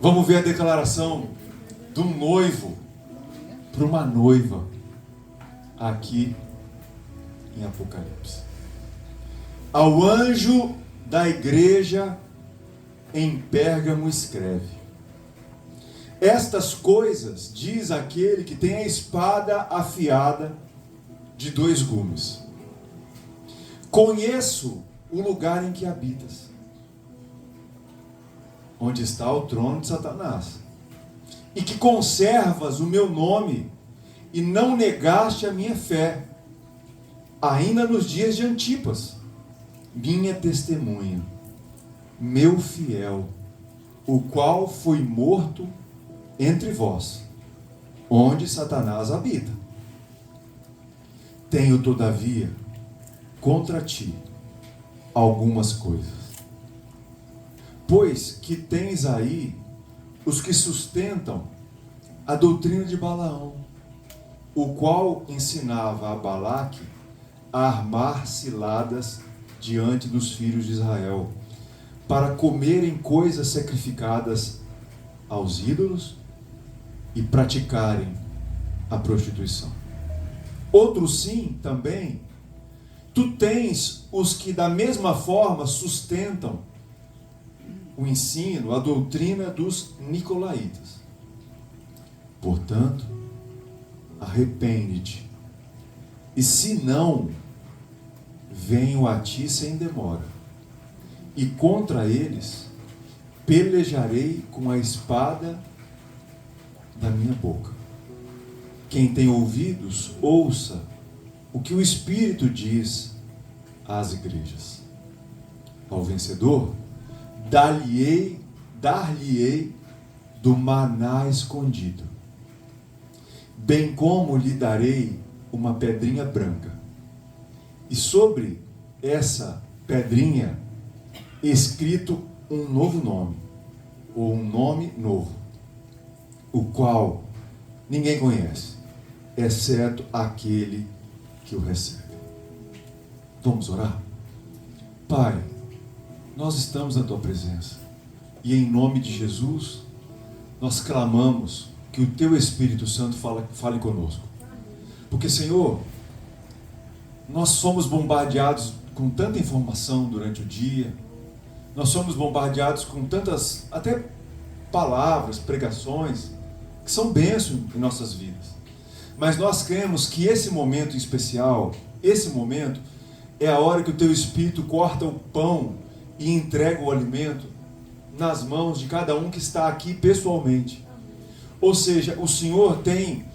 Vamos ver a declaração de um noivo para uma noiva aqui em Apocalipse. Ao anjo da igreja em Pérgamo escreve: estas coisas diz aquele que tem a espada afiada de 2 gumes. Conheço o lugar em que habitas, onde está o trono de Satanás, e que conservas o meu nome e não negaste a minha fé, ainda nos dias de Antipas, minha testemunha, meu fiel, o qual foi morto entre vós, onde Satanás habita. Tenho, todavia, contra ti algumas coisas, pois que tens aí os que sustentam a doutrina de Balaão, o qual ensinava a Balaque a armar ciladas diante dos filhos de Israel, para comerem coisas sacrificadas aos ídolos e praticarem a prostituição. Outros sim, também, tu tens os que da mesma forma sustentam o ensino, a doutrina dos nicolaítas. Portanto, arrepende-te, e se não, venho a ti sem demora, e contra eles pelejarei com a espada da minha boca. Quem tem ouvidos, ouça o que o Espírito diz às igrejas. Ao vencedor, dar-lhe-ei do maná escondido, bem como lhe darei uma pedrinha branca, e sobre essa pedrinha escrito um novo nome, ou um nome novo, o qual ninguém conhece, exceto aquele que o recebe. Vamos orar? Pai, nós estamos na tua presença, e em nome de Jesus nós clamamos que o teu Espírito Santo fale conosco, porque, Senhor, nós somos bombardeados com tanta informação durante o dia, nós somos bombardeados com tantas, até palavras, pregações, que são bênçãos em nossas vidas, mas nós cremos que esse momento em especial, esse momento é a hora que o teu Espírito corta o pão e entrega o alimento nas mãos de cada um que está aqui pessoalmente. Ou seja, o Senhor tem,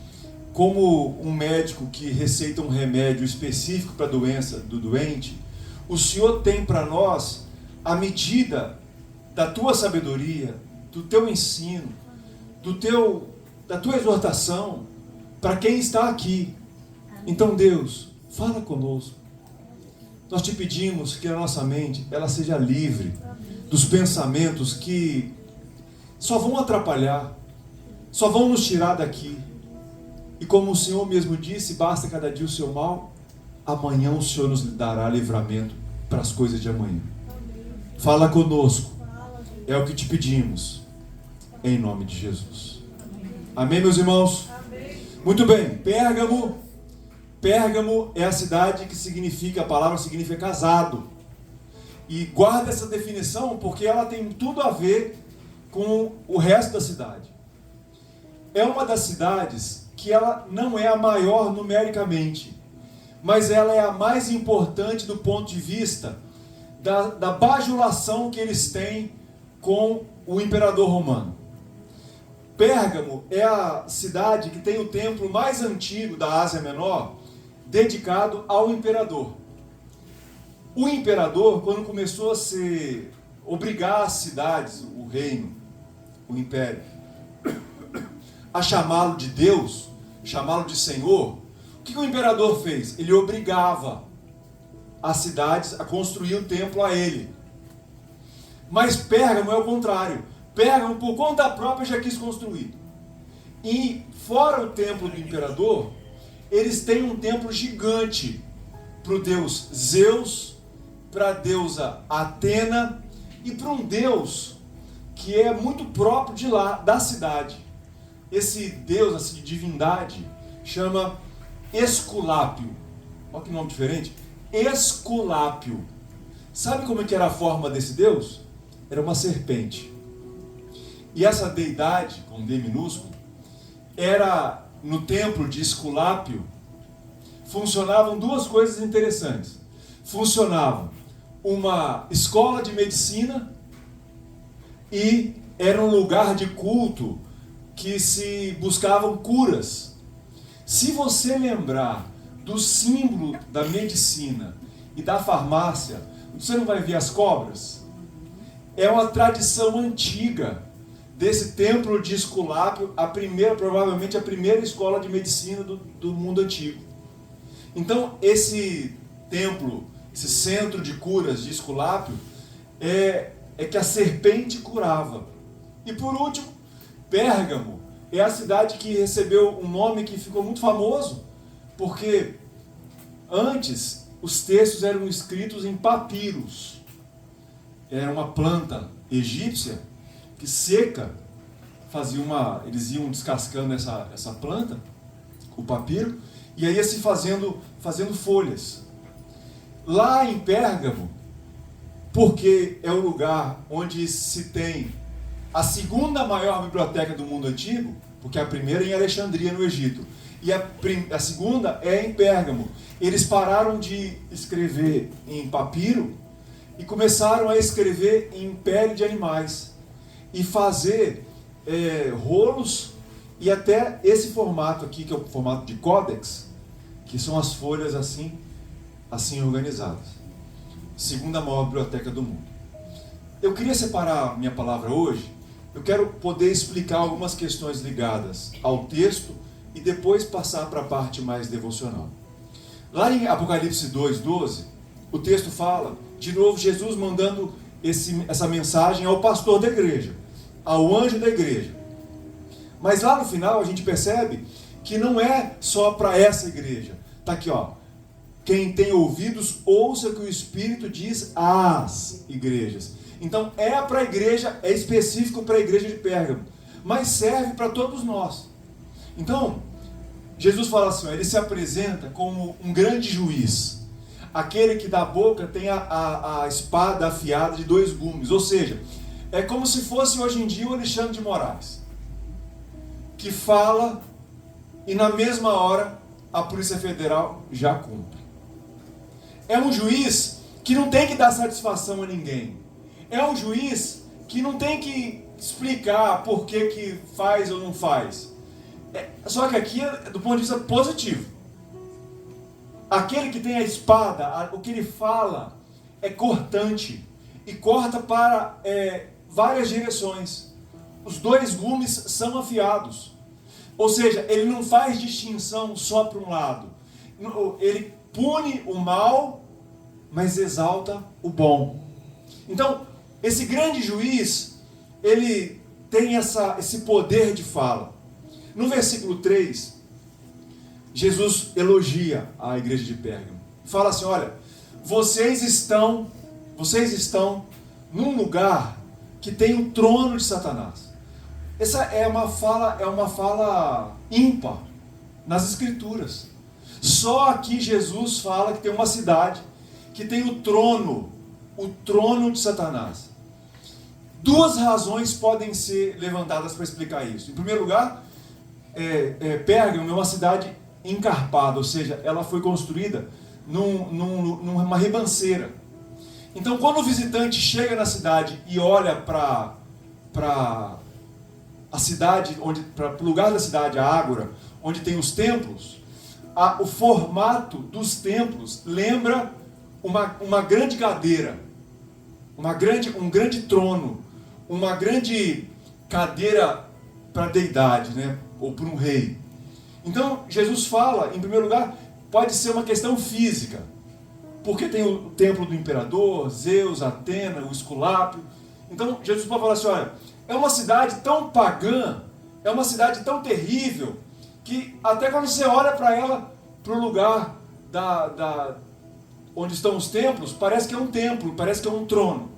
como um médico que receita um remédio específico para a doença do doente, o Senhor tem para nós a medida da tua sabedoria, do teu ensino, da tua exortação para quem está aqui. Então, Deus, fala conosco. Nós te pedimos que a nossa mente ela seja livre dos pensamentos que só vão atrapalhar, só vão nos tirar daqui. E como o Senhor mesmo disse, basta cada dia o seu mal, amanhã o Senhor nos dará livramento para as coisas de amanhã. Fala conosco, é o que te pedimos, em nome de Jesus. Amém, meus irmãos? Amém. Muito bem, Pérgamo é a cidade que significa, a palavra significa casado. E guarda essa definição porque ela tem tudo a ver com o resto da cidade. É uma das cidades que ela não é a maior numericamente, mas ela é a mais importante do ponto de vista da bajulação que eles têm com o imperador romano. Pérgamo é a cidade que tem o templo mais antigo da Ásia Menor, dedicado ao imperador. O imperador, quando começou a obrigar as cidades, o reino, o império, a chamá-lo de Deus, chamá-lo de Senhor, o que o imperador fez? Ele obrigava as cidades a construir o templo a ele. Mas Pérgamo é o contrário. Pérgamo, por conta própria, já quis construir. E fora o templo do imperador, eles têm um templo gigante para o deus Zeus, para a deusa Atena e para um deus que é muito próprio de lá, da cidade. Esse deus, essa divindade, chama Esculápio. Olha que nome diferente. Esculápio. Sabe como é que era a forma desse deus? Era uma serpente. E essa deidade, com D minúsculo, era, no templo de Esculápio, funcionavam duas coisas interessantes. Funcionava uma escola de medicina e era um lugar de culto que se buscavam curas. Se você lembrar do símbolo da medicina e da farmácia, você não vai ver as cobras? É uma tradição antiga desse templo de Esculápio, provavelmente a primeira escola de medicina do mundo antigo. Então, esse templo, esse centro de curas de Esculápio, é que a serpente curava. E por último, Pérgamo é a cidade que recebeu um nome que ficou muito famoso, porque antes os textos eram escritos em papiros. Era uma planta egípcia que seca, eles iam descascando essa planta, o papiro, e aí ia se fazendo folhas. Lá em Pérgamo, porque é o lugar onde se tem a segunda maior biblioteca do mundo antigo, porque a primeira é em Alexandria, no Egito, e a segunda é em Pérgamo. Eles pararam de escrever em papiro e começaram a escrever em pele de animais e fazer rolos, e até esse formato aqui, que é o formato de códex, que são as folhas assim organizadas. Segunda maior biblioteca do mundo. Eu queria separar minha palavra hoje. Eu quero poder explicar algumas questões ligadas ao texto e depois passar para a parte mais devocional. Lá em Apocalipse 2:12, o texto fala, de novo, Jesus mandando essa mensagem ao pastor da igreja, ao anjo da igreja. Mas lá no final a gente percebe que não é só para essa igreja. Está aqui, ó. Quem tem ouvidos, ouça o que o Espírito diz às igrejas. Então é para a igreja, é específico para a igreja de Pérgamo, mas serve para todos nós. Então, Jesus fala assim, ele se apresenta como um grande juiz. Aquele que da boca tem a espada afiada de 2 gumes. Ou seja, é como se fosse hoje em dia o Alexandre de Moraes, que fala e na mesma hora a Polícia Federal já cumpre. É um juiz que não tem que dar satisfação a ninguém. É um juiz que não tem que explicar por que faz ou não faz. Só que aqui é do ponto de vista positivo. Aquele que tem a espada, o que ele fala é cortante e corta para várias direções. Os 2 gumes são afiados. Ou seja, ele não faz distinção só para um lado. Ele pune o mal, mas exalta o bom. Então, esse grande juiz, ele tem esse poder de fala. No versículo 3, Jesus elogia a igreja de Pérgamo. Fala assim, olha, vocês estão num lugar que tem o trono de Satanás. Essa é uma fala ímpar nas Escrituras. Só aqui Jesus fala que tem uma cidade que tem o trono de Satanás. 2 razões podem ser levantadas para explicar isso. Em primeiro lugar, Pérgamo é uma cidade encarpada, ou seja, ela foi construída numa ribanceira. Então, quando o visitante chega na cidade e olha para a cidade, para o lugar da cidade, a ágora, onde tem os templos, o formato dos templos lembra uma grande cadeira, um grande trono, uma grande cadeira para a deidade, né? Ou para um rei. Então, Jesus fala, em primeiro lugar, pode ser uma questão física, porque tem o templo do imperador, Zeus, Atena, o Esculápio. Então, Jesus pode falar assim, olha, é uma cidade tão pagã, é uma cidade tão terrível, que até quando você olha para ela, para o lugar onde estão os templos, parece que é um templo, parece que é um trono.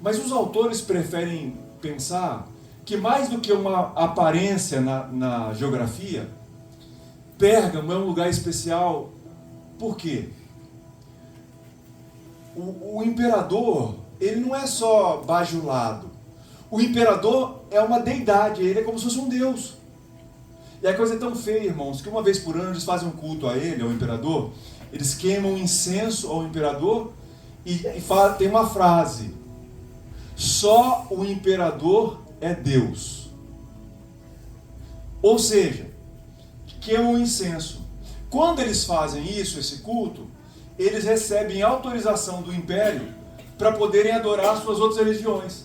Mas os autores preferem pensar que mais do que uma aparência na geografia, Pérgamo é um lugar especial. Por quê? O imperador, ele não é só bajulado. O imperador é uma deidade, ele é como se fosse um deus. E a coisa é tão feia, irmãos, que uma vez por ano eles fazem um culto a ele, ao imperador, eles queimam incenso ao imperador e tem uma frase: só o imperador é Deus. Ou seja, queimam incenso. Quando eles fazem isso, esse culto, eles recebem autorização do império para poderem adorar suas outras religiões.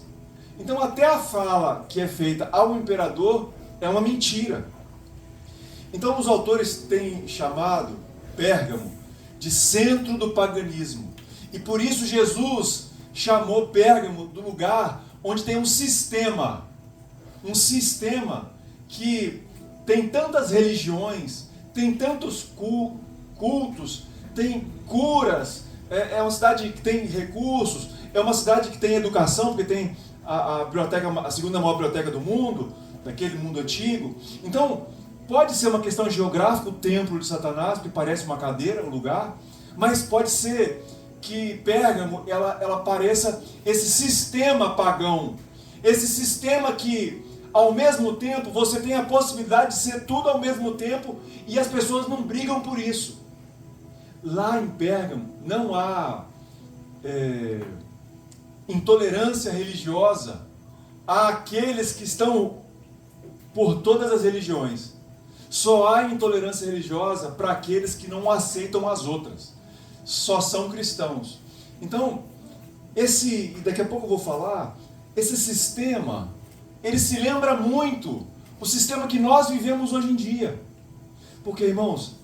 Então até a fala que é feita ao imperador é uma mentira. Então os autores têm chamado Pérgamo de centro do paganismo. E por isso Jesus chamou Pérgamo do lugar onde tem um sistema que tem tantas religiões, tem tantos cultos, tem curas, é uma cidade que tem recursos, é uma cidade que tem educação, porque tem a biblioteca, a segunda maior biblioteca do mundo, daquele mundo antigo. Então, pode ser uma questão geográfica, o templo de Satanás, que parece uma cadeira, um lugar, mas pode ser que Pérgamo, ela pareça esse sistema pagão, esse sistema que, ao mesmo tempo, você tem a possibilidade de ser tudo ao mesmo tempo e as pessoas não brigam por isso. Lá em Pérgamo não há intolerância religiosa àqueles que estão por todas as religiões. Só há intolerância religiosa para aqueles que não aceitam as outras. Só são cristãos. Então, daqui a pouco eu vou falar, esse sistema, ele se lembra muito o sistema que nós vivemos hoje em dia. Porque, irmãos,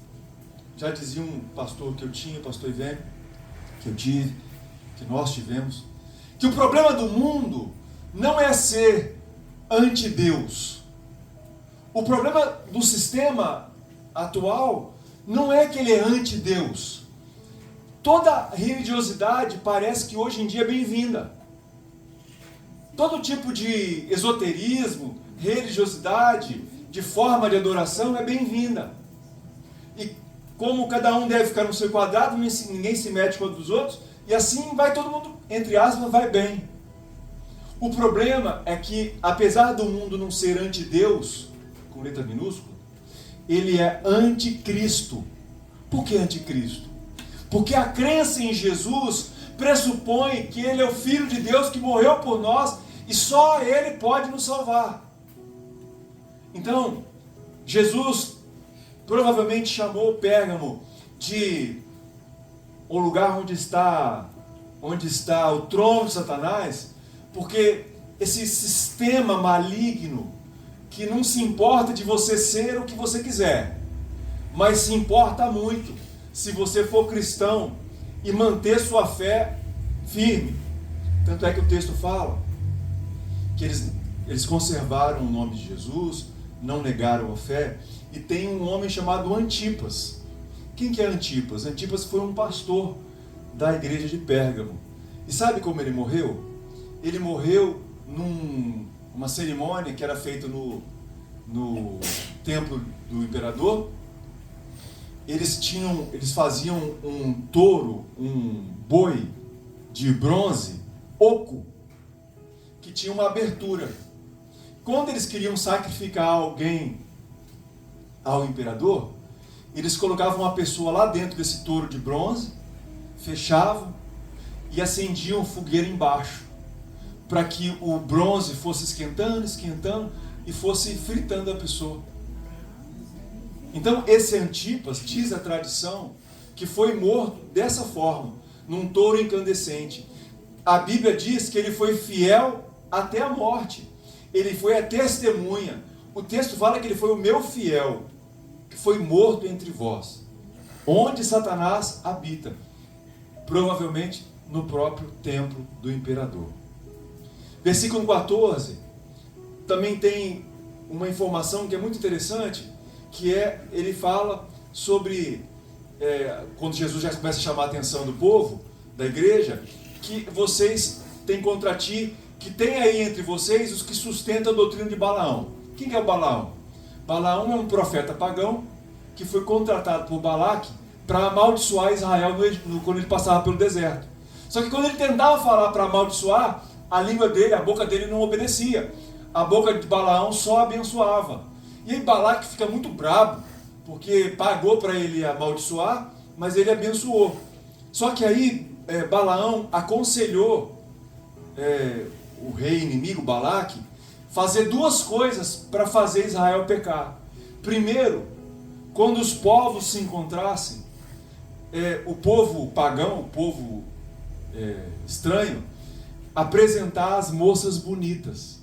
já dizia um pastor que eu tinha, o pastor Ivênio, que eu tive, que nós tivemos, que o problema do mundo não é ser anti-Deus. O problema do sistema atual não é que ele é anti-Deus. Toda religiosidade parece que hoje em dia é bem-vinda. Todo tipo de esoterismo, religiosidade, de forma de adoração é bem-vinda. E como cada um deve ficar no seu quadrado, ninguém se mete com os outros, e assim vai todo mundo, entre aspas, vai bem. O problema é que, apesar do mundo não ser anti-Deus, com letra minúscula, ele é anticristo. Por que anticristo? Porque a crença em Jesus pressupõe que ele é o Filho de Deus que morreu por nós e só ele pode nos salvar. Então, Jesus provavelmente chamou Pérgamo de o lugar onde está o trono de Satanás, porque esse sistema maligno que não se importa de você ser o que você quiser, mas se importa muito se você for cristão e manter sua fé firme. Tanto é que o texto fala que eles conservaram o nome de Jesus, não negaram a fé, e tem um homem chamado Antipas. Quem que é Antipas? Antipas foi um pastor da igreja de Pérgamo. E sabe como ele morreu? Ele morreu numa cerimônia que era feita no templo do imperador. Eles faziam um touro, um boi de bronze, oco, que tinha uma abertura. Quando eles queriam sacrificar alguém ao imperador, eles colocavam uma pessoa lá dentro desse touro de bronze, fechavam e acendiam fogueira embaixo, para que o bronze fosse esquentando e fosse fritando a pessoa. Então esse Antipas, diz a tradição, que foi morto dessa forma, num touro incandescente. A Bíblia diz que ele foi fiel até a morte. Ele foi a testemunha. O texto fala que ele foi o meu fiel, que foi morto entre vós. Onde Satanás habita? Provavelmente no próprio templo do imperador. Versículo 14, também tem uma informação que é muito interessante, que ele fala sobre, quando Jesus já começa a chamar a atenção do povo, da igreja, que vocês têm contra ti que tem aí entre vocês os que sustentam a doutrina de Balaão. Quem que é o Balaão? Balaão é um profeta pagão que foi contratado por Balaque para amaldiçoar Israel quando ele passava pelo deserto. Só que quando ele tentava falar para amaldiçoar, a língua dele, a boca dele não obedecia. A boca de Balaão só abençoava. E aí Balaque fica muito bravo, porque pagou para ele amaldiçoar, mas ele abençoou. Só que aí Balaão aconselhou o rei inimigo Balaque fazer duas coisas para fazer Israel pecar. Primeiro, quando os povos se encontrassem, o povo pagão, o povo estranho, apresentar as moças bonitas.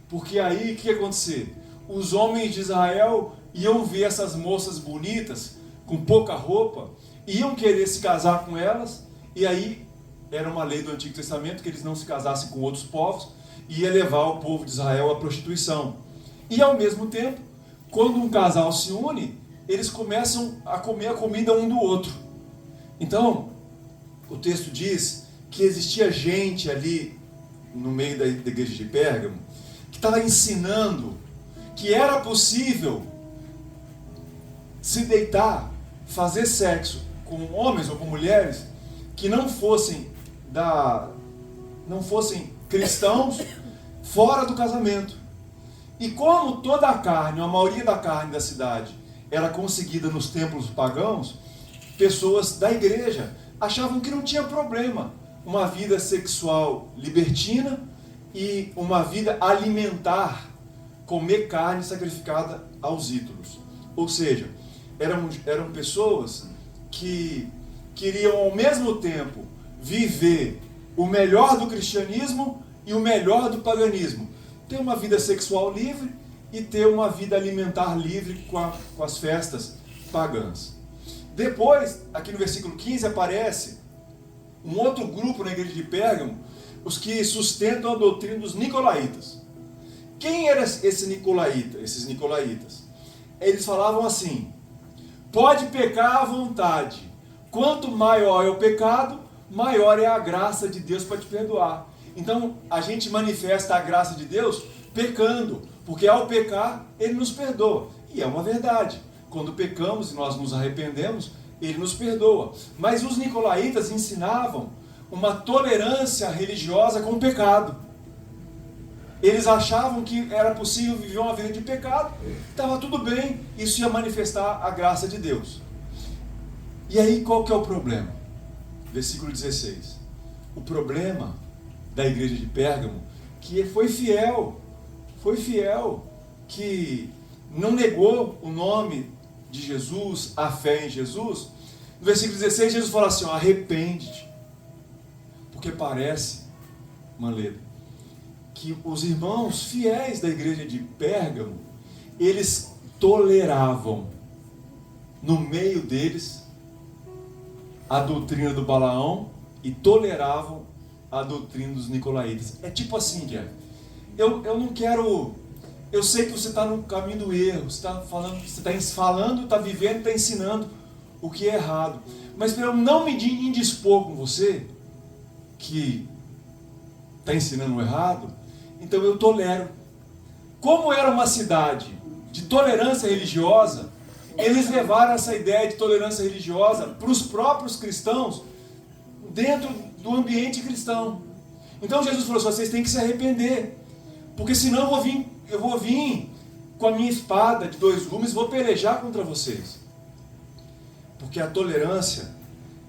Porque aí o que ia acontecer? Os homens de Israel iam ver essas moças bonitas, com pouca roupa, iam querer se casar com elas, e aí era uma lei do Antigo Testamento que eles não se casassem com outros povos, e ia levar o povo de Israel à prostituição. E ao mesmo tempo, quando um casal se une, eles começam a comer a comida um do outro. Então, o texto diz que existia gente ali no meio da igreja de Pérgamo que estava ensinando que era possível se deitar, fazer sexo com homens ou com mulheres que não fossem cristãos fora do casamento. E como toda a carne, a maioria da carne da cidade era conseguida nos templos pagãos, pessoas da igreja achavam que não tinha problema uma vida sexual libertina e uma vida alimentar, comer carne sacrificada aos ídolos. Ou seja, eram pessoas que queriam ao mesmo tempo viver o melhor do cristianismo e o melhor do paganismo. Ter uma vida sexual livre e ter uma vida alimentar livre com as festas pagãs. Depois, aqui no versículo 15, aparece um outro grupo na igreja de Pérgamo, os que sustentam a doutrina dos nicolaítas. Quem eram esses nicolaítas? Eles falavam assim: pode pecar à vontade, quanto maior é o pecado, maior é a graça de Deus para te perdoar. Então, a gente manifesta a graça de Deus pecando, porque ao pecar, Ele nos perdoa. E é uma verdade. Quando pecamos e nós nos arrependemos, Ele nos perdoa. Mas os nicolaítas ensinavam uma tolerância religiosa com o pecado. Eles achavam que era possível viver uma vida de pecado, estava tudo bem, isso ia manifestar a graça de Deus. E aí qual que é o problema? Versículo 16. O problema da igreja de Pérgamo, que foi fiel, que não negou o nome de Jesus, a fé em Jesus. No versículo 16, Jesus fala assim: arrepende-te. Porque parece, Manleda, que os irmãos fiéis da igreja de Pérgamo, eles toleravam no meio deles a doutrina do Balaão e toleravam a doutrina dos nicolaítas. É tipo assim, Jeff, eu não quero... Eu sei que você está no caminho do erro, você está vivendo, está ensinando o que é errado. Mas para eu não me indispor com você, que está ensinando o errado, então eu tolero. Como era uma cidade de tolerância religiosa, eles levaram essa ideia de tolerância religiosa para os próprios cristãos dentro do ambiente cristão. Então Jesus falou assim: vocês têm que se arrepender, porque senão eu vou vir com a minha espada de 2 gumes, vou pelejar contra vocês. Porque a tolerância,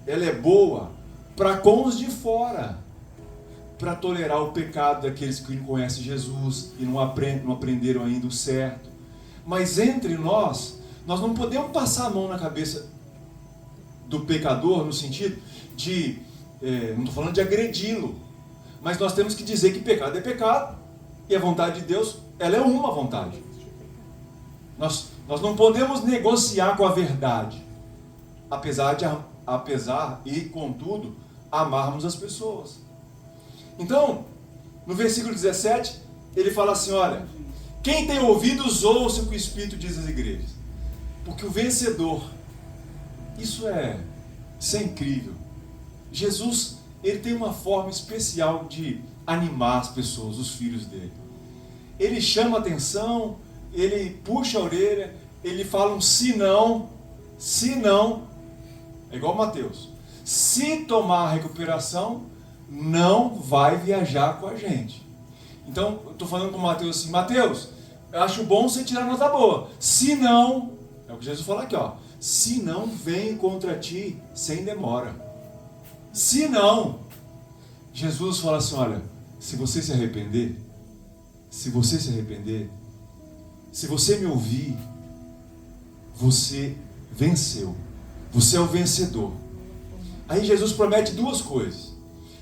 ela é boa para com os de fora, para tolerar o pecado daqueles que não conhecem Jesus e não aprenderam ainda o certo. Mas entre nós não podemos passar a mão na cabeça do pecador, no sentido de, não estou falando de agredi-lo, mas nós temos que dizer que pecado é pecado, e a vontade de Deus, ela é uma vontade. Nós não podemos negociar com a verdade, apesar e contudo amarmos as pessoas. Então, no versículo 17, ele fala assim: olha, quem tem ouvidos, ouça o que o Espírito diz às igrejas. Porque o vencedor, isso é incrível. Jesus, ele tem uma forma especial de animar as pessoas, os filhos dele. Ele chama a atenção, ele puxa a orelha, ele fala um se não, é igual Mateus. Se tomar a recuperação, não vai viajar com a gente. Então, eu estou falando com o Mateus assim, Mateus, eu acho bom você tirar nota boa. Se não, é o que Jesus fala aqui, ó. Se não, venho contra ti sem demora. Se não, Jesus fala assim, olha, se você se arrepender, se você me ouvir, você venceu. Você é o vencedor. Aí Jesus promete duas coisas.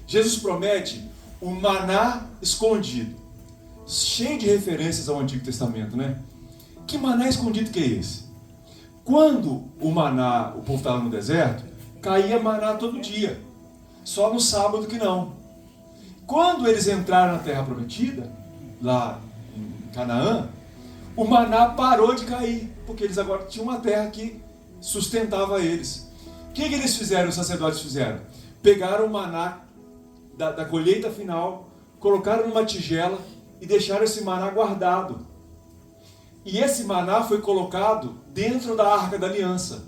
Jesus promete o maná escondido. Cheio de referências ao Antigo Testamento, né? Que maná escondido que é esse? Quando o maná, o povo estava no deserto, caía maná todo dia. Só no sábado que não. Quando eles entraram na terra prometida, lá em Canaã, o maná parou de cair, porque eles agora tinham uma terra que sustentava eles. O que eles fizeram, os sacerdotes fizeram? Pegaram o maná da colheita final, colocaram numa tigela e deixaram esse maná guardado. E esse maná foi colocado dentro da Arca da Aliança.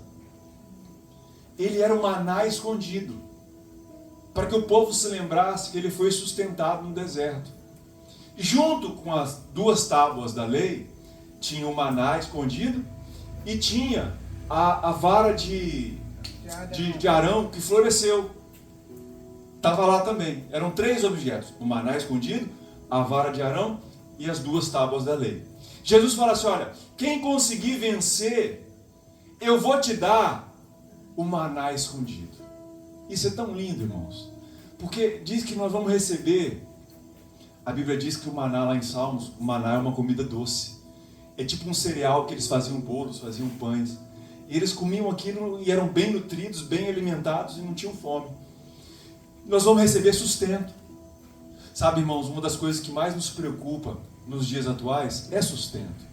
Ele era um maná escondido, para que o povo se lembrasse que ele foi sustentado no deserto. E junto com as duas tábuas da lei, tinha o maná escondido e tinha a vara de Arão que floresceu. Estava lá também. Eram 3 objetos: o maná escondido, a vara de Arão e as 2 tábuas da lei. Jesus fala assim, olha, quem conseguir vencer, eu vou te dar o maná escondido. Isso é tão lindo, irmãos, porque diz que nós vamos receber, a Bíblia diz que o maná lá em Salmos, o maná é uma comida doce. É tipo um cereal que eles faziam bolos, faziam pães. E eles comiam aquilo e eram bem nutridos, bem alimentados e não tinham fome. Nós vamos receber sustento. Sabe, irmãos, uma das coisas que mais nos preocupa nos dias atuais é sustento.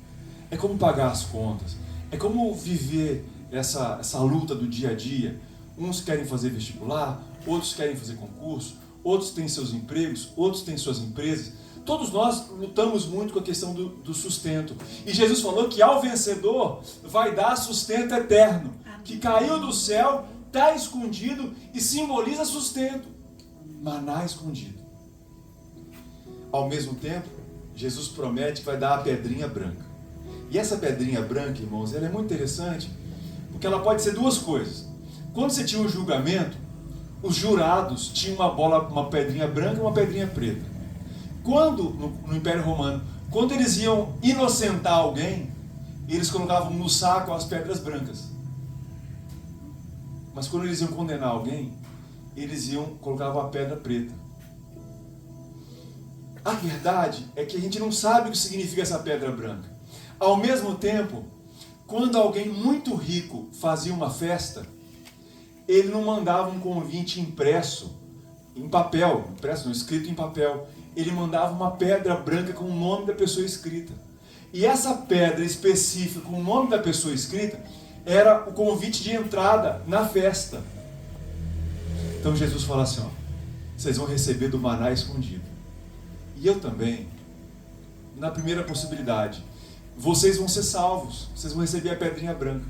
É como pagar as contas. É como viver essa luta do dia a dia. Uns querem fazer vestibular, outros querem fazer concurso, outros têm seus empregos, outros têm suas empresas. Todos nós lutamos muito com a questão do sustento. E Jesus falou que ao vencedor vai dar sustento eterno, que caiu do céu, está escondido e simboliza sustento. Maná escondido. Ao mesmo tempo, Jesus promete que vai dar a pedrinha branca. E essa pedrinha branca, irmãos, ela é muito interessante, porque ela pode ser 2 coisas. Quando você tinha um julgamento, os jurados tinham uma pedrinha branca e uma pedrinha preta. Quando, no Império Romano, quando eles iam inocentar alguém, eles colocavam no saco as pedras brancas. Mas quando eles iam condenar alguém, eles colocavam a pedra preta. A verdade é que a gente não sabe o que significa essa pedra branca. Ao mesmo tempo, quando alguém muito rico fazia uma festa, ele não mandava um convite impresso, em papel, impresso não, escrito em papel. Ele mandava uma pedra branca com o nome da pessoa escrita. E essa pedra específica com o nome da pessoa escrita era o convite de entrada na festa. Então Jesus fala assim, ó, vocês vão receber do maná escondido. E eu também, na primeira possibilidade, vocês vão ser salvos, vocês vão receber a pedrinha branca.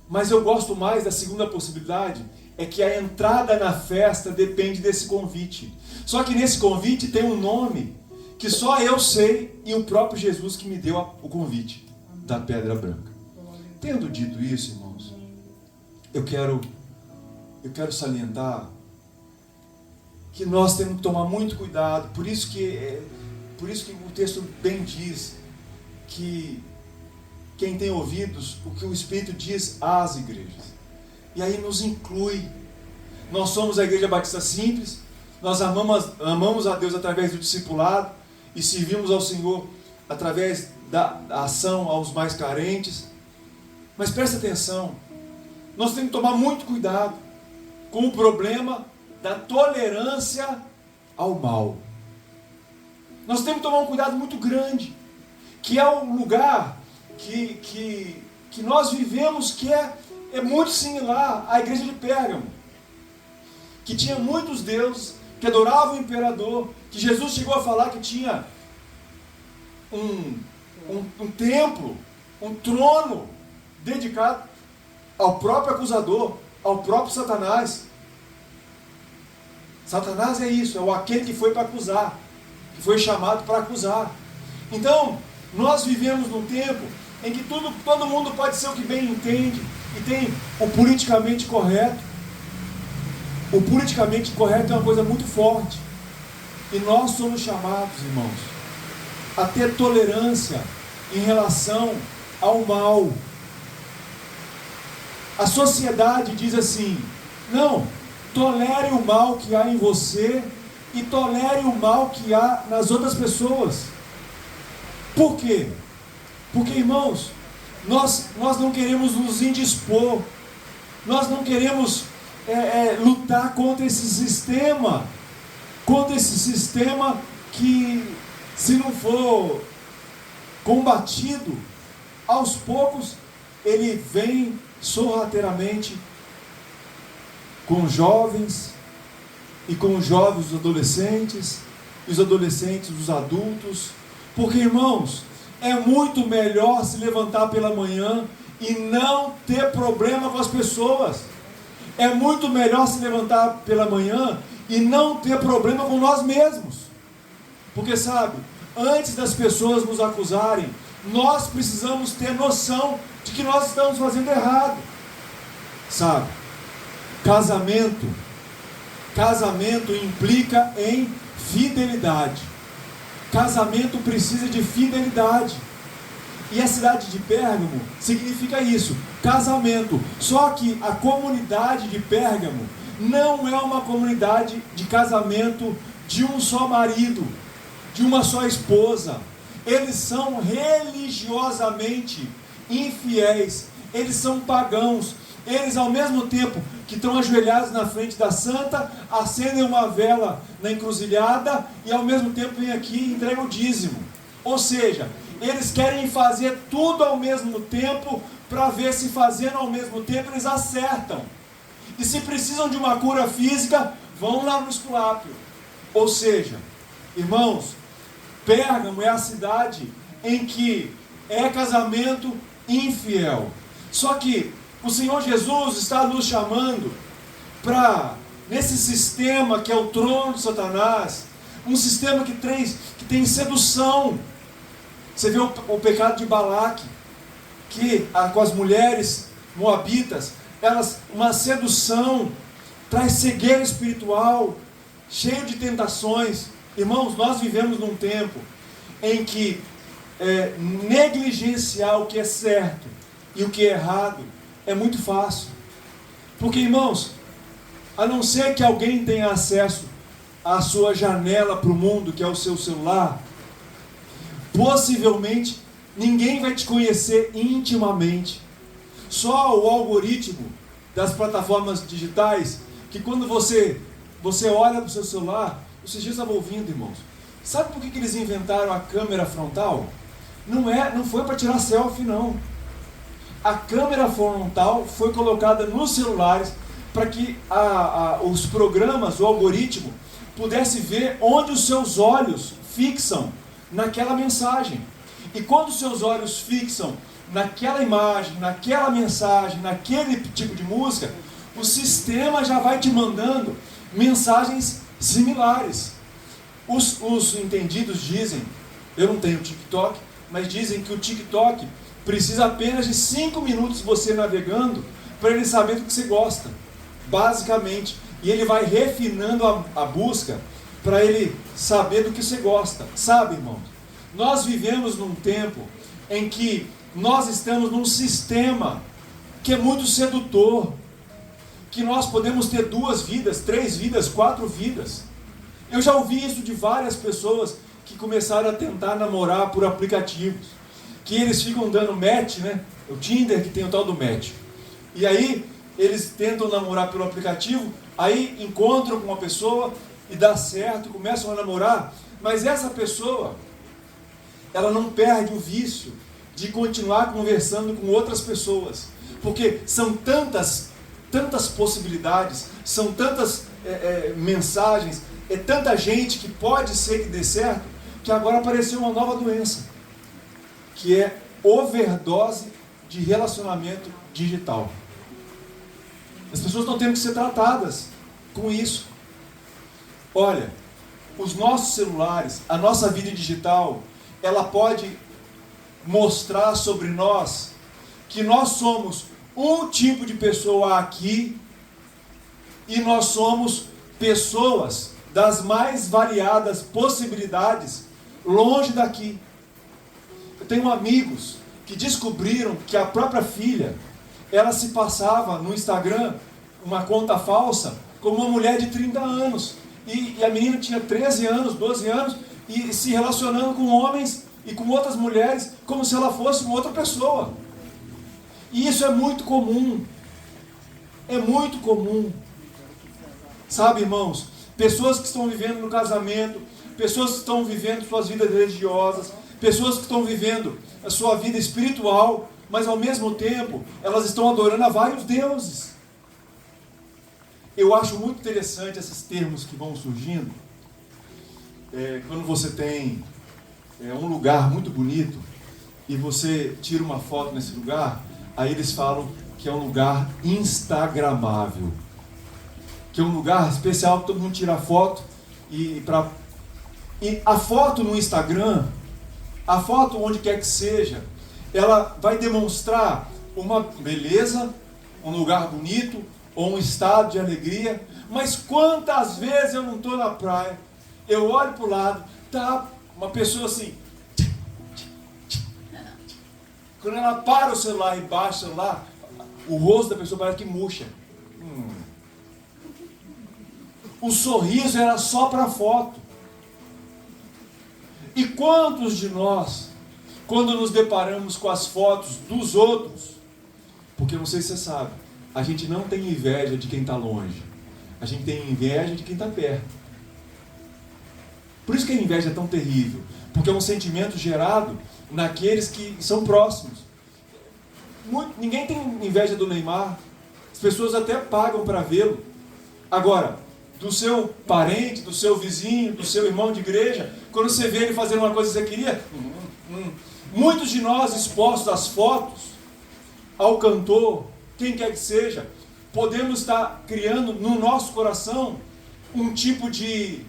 Mas eu gosto mais da segunda possibilidade, é que a entrada na festa depende desse convite. Só que nesse convite tem um nome que só eu sei e o próprio Jesus que me deu o convite da pedra branca. Tendo dito isso, irmãos, eu quero salientar que nós temos que tomar muito cuidado. Por isso que o texto bem diz que quem tem ouvidos, o que o Espírito diz às igrejas. E aí nos inclui. Nós somos a Igreja Batista Simples, nós amamos a Deus através do discipulado e servimos ao Senhor através da ação aos mais carentes. Mas presta atenção, nós temos que tomar muito cuidado com o problema da tolerância ao mal. Nós temos que tomar um cuidado muito grande, que é um lugar que nós vivemos, que é muito similar à igreja de Pérgamo. que tinha muitos deuses, que adoravam o imperador, que Jesus chegou a falar que tinha um templo, um trono dedicado ao próprio acusador, ao próprio Satanás. Satanás é isso, é aquele que foi para acusar, que foi chamado para acusar. Então, nós vivemos num tempo em que todo mundo pode ser o que bem entende, e tem o politicamente correto. O politicamente correto é uma coisa muito forte, e nós somos chamados, irmãos, a ter tolerância em relação ao mal. A sociedade diz assim: não, tolere o mal que há em você e tolere o mal que há nas outras pessoas. Por quê? Porque, irmãos, nós não queremos nos indispor, nós não queremos lutar contra esse sistema que, se não for combatido, aos poucos ele vem sorrateiramente com os jovens, e com os jovens os adolescentes, e os adolescentes os adultos. Porque, irmãos, é muito melhor se levantar pela manhã e não ter problema com as pessoas. É muito melhor se levantar pela manhã e não ter problema com nós mesmos. Porque, sabe, antes das pessoas nos acusarem, nós precisamos ter noção de que nós estamos fazendo errado. Sabe, casamento implica em fidelidade. Casamento precisa de fidelidade. E a cidade de Pérgamo significa isso, casamento. Só que a comunidade de Pérgamo não é uma comunidade de casamento de um só marido, de uma só esposa. Eles são religiosamente infiéis, eles são pagãos. Eles, ao mesmo tempo que estão ajoelhados na frente da santa, acendem uma vela na encruzilhada e ao mesmo tempo vêm aqui e entregam o dízimo. Ou seja, eles querem fazer tudo ao mesmo tempo, para ver se fazendo ao mesmo tempo eles acertam. E se precisam de uma cura física, vão lá no Esculápio. Ou seja, irmãos, Pérgamo é a cidade em que é casamento infiel. Só que o Senhor Jesus está nos chamando para, nesse sistema que é o trono de Satanás, um sistema que tem sedução. Você vê o pecado de Balaque, que com as mulheres moabitas, uma sedução, traz cegueira espiritual, cheio de tentações. Irmãos, nós vivemos num tempo em que negligenciar o que é certo e o que é errado é muito fácil. Porque, irmãos, a não ser que alguém tenha acesso à sua janela para o mundo, que é o seu celular, possivelmente ninguém vai te conhecer intimamente. Só o algoritmo das plataformas digitais, que quando você olha para o seu celular, esses dias eu estava ouvindo, irmãos, sabe por que eles inventaram a câmera frontal? Não foi para tirar selfie, não. A câmera frontal foi colocada nos celulares para que os programas, o algoritmo, pudesse ver onde os seus olhos fixam naquela mensagem. E quando os seus olhos fixam naquela imagem, naquela mensagem, naquele tipo de música, o sistema já vai te mandando mensagens similares. Os entendidos dizem, eu não tenho TikTok, mas dizem que o TikTok precisa apenas de 5 minutos você navegando para ele saber do que você gosta, basicamente. E ele vai refinando a busca para ele saber do que você gosta. Sabe, irmãos, nós vivemos num tempo em que nós estamos num sistema que é muito sedutor, que nós podemos ter 2 vidas, 3 vidas, 4 vidas. Eu já ouvi isso de várias pessoas que começaram a tentar namorar por aplicativos, que eles ficam dando match, né? O Tinder, que tem o tal do match. E aí eles tentam namorar pelo aplicativo, aí encontram com uma pessoa e dá certo, começam a namorar, mas essa pessoa, ela não perde o vício de continuar conversando com outras pessoas, porque são tantas possibilidades, são tantas mensagens, é tanta gente que pode ser que dê certo, que agora apareceu uma nova doença, que é overdose de relacionamento digital. As pessoas estão tendo que ser tratadas com isso. Olha, os nossos celulares, a nossa vida digital, ela pode mostrar sobre nós que nós somos um tipo de pessoa aqui e nós somos pessoas das mais variadas possibilidades longe daqui. Eu tenho amigos que descobriram que a própria filha, ela se passava no Instagram, uma conta falsa, como uma mulher de 30 anos. E a menina tinha 13 anos, 12 anos, e se relacionando com homens e com outras mulheres, como se ela fosse uma outra pessoa. E isso é muito comum. É muito comum. Sabe, irmãos? Pessoas que estão vivendo no casamento, pessoas que estão vivendo suas vidas religiosas, pessoas que estão vivendo a sua vida espiritual, mas ao mesmo tempo, elas estão adorando a vários deuses. Eu acho muito interessante esses termos que vão surgindo. Quando você tem um lugar muito bonito e você tira uma foto nesse lugar, aí eles falam que é um lugar instagramável, que é um lugar especial que todo mundo tira foto. E a foto no Instagram, a foto onde quer que seja, ela vai demonstrar uma beleza, um lugar bonito, ou um estado de alegria. Mas quantas vezes eu não estou na praia, eu olho para o lado, tá uma pessoa assim, quando ela para o celular e baixa o celular, o rosto da pessoa parece que murcha. O sorriso era só para foto. E quantos de nós, quando nos deparamos com as fotos dos outros, porque eu não sei se você sabe, a gente não tem inveja de quem está longe, a gente tem inveja de quem está perto. Por isso que a inveja é tão terrível, porque é um sentimento gerado naqueles que são próximos. Ninguém tem inveja do Neymar, as pessoas até pagam para vê-lo. Agora, do seu parente, do seu vizinho, do seu irmão de igreja, quando você vê ele fazendo uma coisa que você queria, muitos de nós expostos às fotos, ao cantor, quem quer que seja, podemos estar criando no nosso coração um tipo de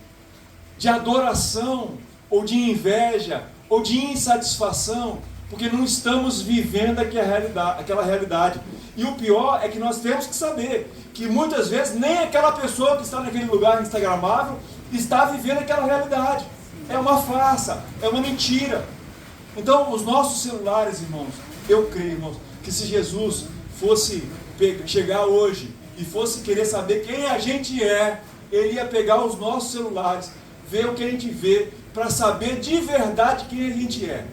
adoração, ou de inveja, ou de insatisfação, porque não estamos vivendo aquela realidade. E o pior é que nós temos que saber que muitas vezes nem aquela pessoa que está naquele lugar instagramável está vivendo aquela realidade. É uma farsa, é uma mentira. Então, os nossos celulares, irmãos, eu creio, irmãos, que se Jesus fosse chegar hoje e fosse querer saber quem a gente é, ele ia pegar os nossos celulares, ver o que a gente vê, para saber de verdade quem a gente é.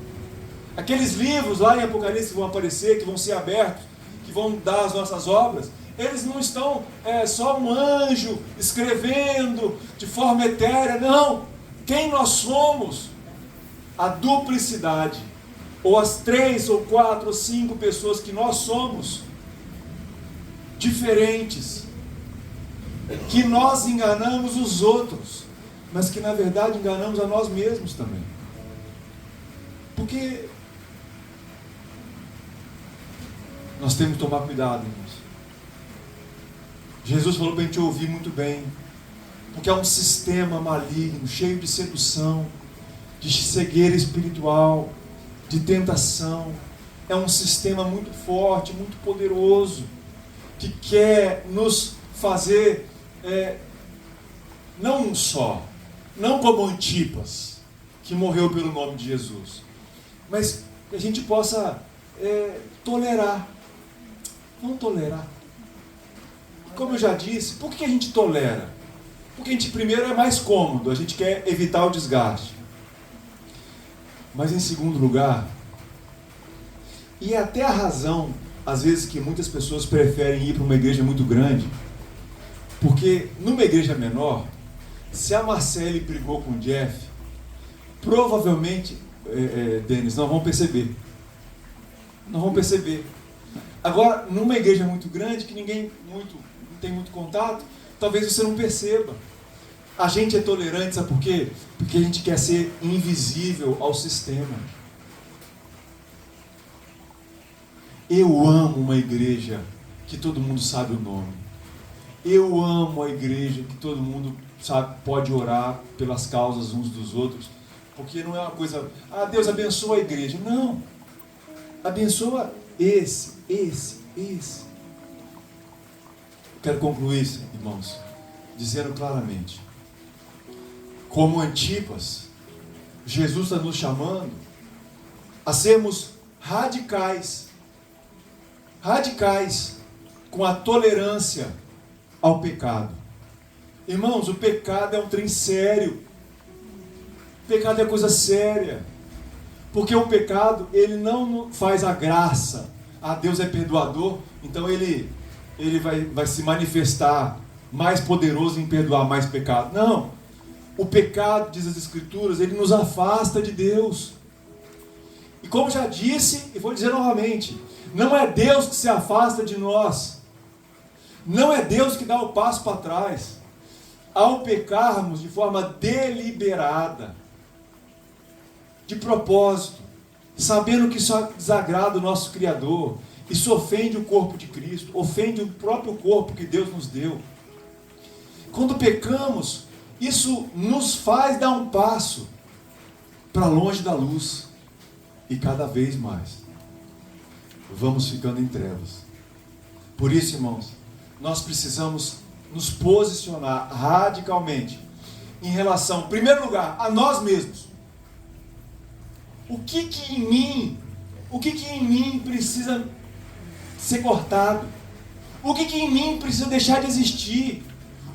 Aqueles livros lá em Apocalipse que vão aparecer, que vão ser abertos, que vão dar as nossas obras, eles não estão só um anjo escrevendo de forma etérea, não. Quem nós somos, a duplicidade, ou as 3 ou 4 ou 5 pessoas que nós somos, diferentes, que nós enganamos os outros, mas que na verdade enganamos a nós mesmos também. Porque nós temos que tomar cuidado, irmãos. Jesus falou para a gente ouvir muito bem, porque é um sistema maligno, cheio de sedução, de cegueira espiritual, de tentação. É um sistema muito forte, muito poderoso, que quer nos fazer não um só, não como Antipas, que morreu pelo nome de Jesus, mas que a gente possa tolerar. Vamos tolerar. Como eu já disse, por que a gente tolera? Porque a gente primeiro é mais cômodo, a gente quer evitar o desgaste. Mas em segundo lugar, e é até a razão, às vezes, que muitas pessoas preferem ir para uma igreja muito grande, porque numa igreja menor, se a Marcele brigou com o Jeff, provavelmente, Denis, não vão perceber. Não vão perceber. Agora, numa igreja muito grande, que ninguém não tem muito contato, Talvez você não perceba. A gente é tolerante, sabe por quê? Porque a gente quer ser invisível ao sistema. Eu amo uma igreja que todo mundo sabe o nome. Eu amo a igreja que todo mundo sabe, pode orar pelas causas uns dos outros. Porque não é uma coisa, Deus abençoa a igreja. Não. Abençoa esse. Quero concluir, irmãos, dizendo claramente, como Antipas, Jesus está nos chamando a sermos radicais com a tolerância ao pecado. Irmãos, o pecado é um trem sério. O pecado é coisa séria. Porque o pecado, ele não faz a graça. Deus é perdoador, então ele vai se manifestar mais poderoso em perdoar mais pecado. Não. O pecado, diz as Escrituras, ele nos afasta de Deus. E como já disse, e vou dizer novamente, não é Deus que se afasta de nós. Não é Deus que dá o passo para trás. Ao pecarmos de forma deliberada, de propósito, sabendo que isso desagrada o nosso Criador, isso ofende o corpo de Cristo, ofende o próprio corpo que Deus nos deu. Quando pecamos, isso nos faz dar um passo para longe da luz, e cada vez mais vamos ficando em trevas. Por isso, irmãos, nós precisamos nos posicionar radicalmente em relação, em primeiro lugar, a nós mesmos. O que em mim precisa ser cortado? O que em mim precisa deixar de existir?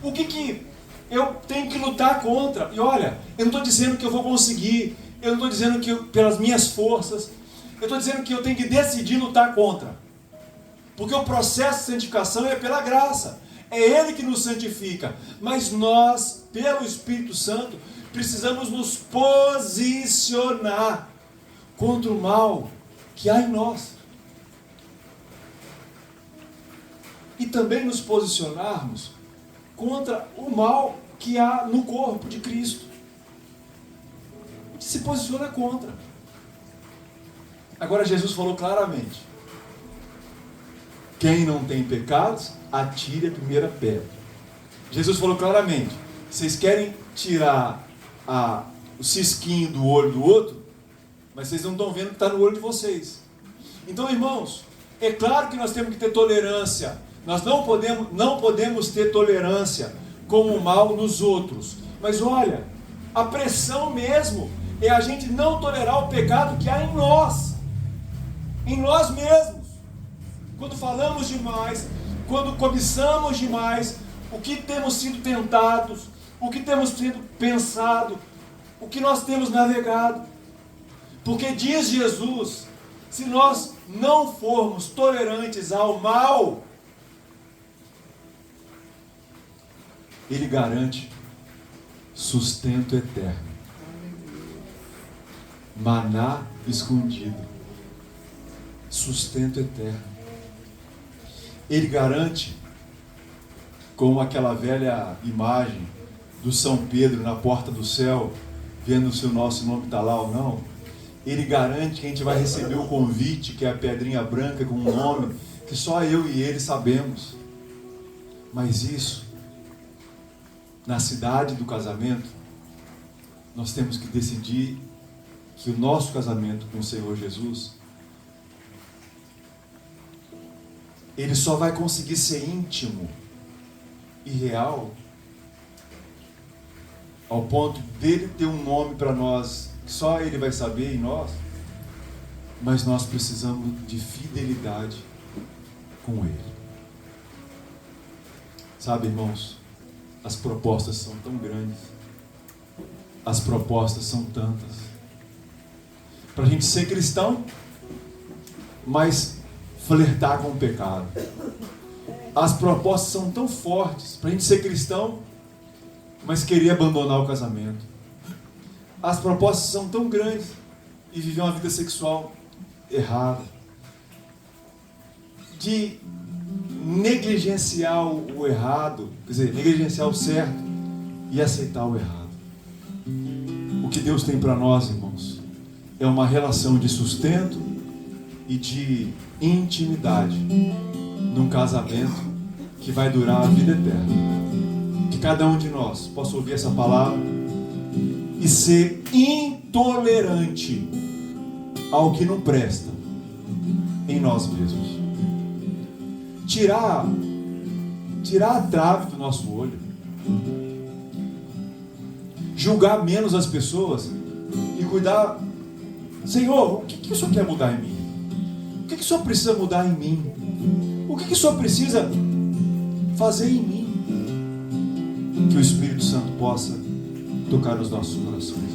O que eu tenho que lutar contra? E olha, eu não estou dizendo que eu vou conseguir, eu não estou dizendo que pelas minhas forças, eu estou dizendo que eu tenho que decidir lutar contra. Porque o processo de santificação é pela graça. É Ele que nos santifica. Mas nós, pelo Espírito Santo, precisamos nos posicionar contra o mal que há em nós. E também nos posicionarmos contra o mal que há no corpo de Cristo. A gente se posiciona contra. Agora Jesus falou claramente: quem não tem pecados, atire a primeira pedra. Jesus falou claramente: vocês querem tirar o cisquinho do olho do outro, mas vocês não estão vendo o que está no olho de vocês. Então, irmãos, é claro que nós temos que ter tolerância. Nós não podemos ter tolerância com o mal nos outros. Mas olha, a pressão mesmo é a gente não tolerar o pecado que há em nós. Em nós mesmos. Quando falamos demais, quando cobiçamos demais, o que temos sido tentados, o que temos sido pensado, o que nós temos navegado. Porque diz Jesus, se nós não formos tolerantes ao mal, Ele garante sustento eterno. Maná escondido. Sustento eterno. Ele garante, como aquela velha imagem do São Pedro na porta do céu, vendo se o nosso nome está lá ou não. Ele garante que a gente vai receber o convite, que é a pedrinha branca com um nome que só eu e ele sabemos. Mas isso, na cidade do casamento, nós temos que decidir que o nosso casamento com o Senhor Jesus, ele só vai conseguir ser íntimo e real ao ponto dele ter um nome para nós que só ele vai saber em nós, mas nós precisamos de fidelidade com ele. Sabe, irmãos, as propostas são tão grandes, as propostas são tantas, para a gente ser cristão, mas flertar com o pecado. As propostas são tão fortes para a gente ser cristão, mas querer abandonar o casamento. As propostas são tão grandes e viver uma vida sexual errada, de negligenciar o errado, quer dizer, negligenciar o certo e aceitar o errado. O que Deus tem para nós, irmãos, é uma relação de sustento e de intimidade num casamento que vai durar a vida eterna. Que cada um de nós possa ouvir essa palavra e ser intolerante ao que não presta em nós mesmos. Tirar a trave do nosso olho. Julgar menos as pessoas e cuidar. Senhor, o que o Senhor quer mudar em mim? O que o Senhor precisa mudar em mim? O que o Senhor precisa fazer em mim? Que o Espírito Santo possa tocar nos nossos corações.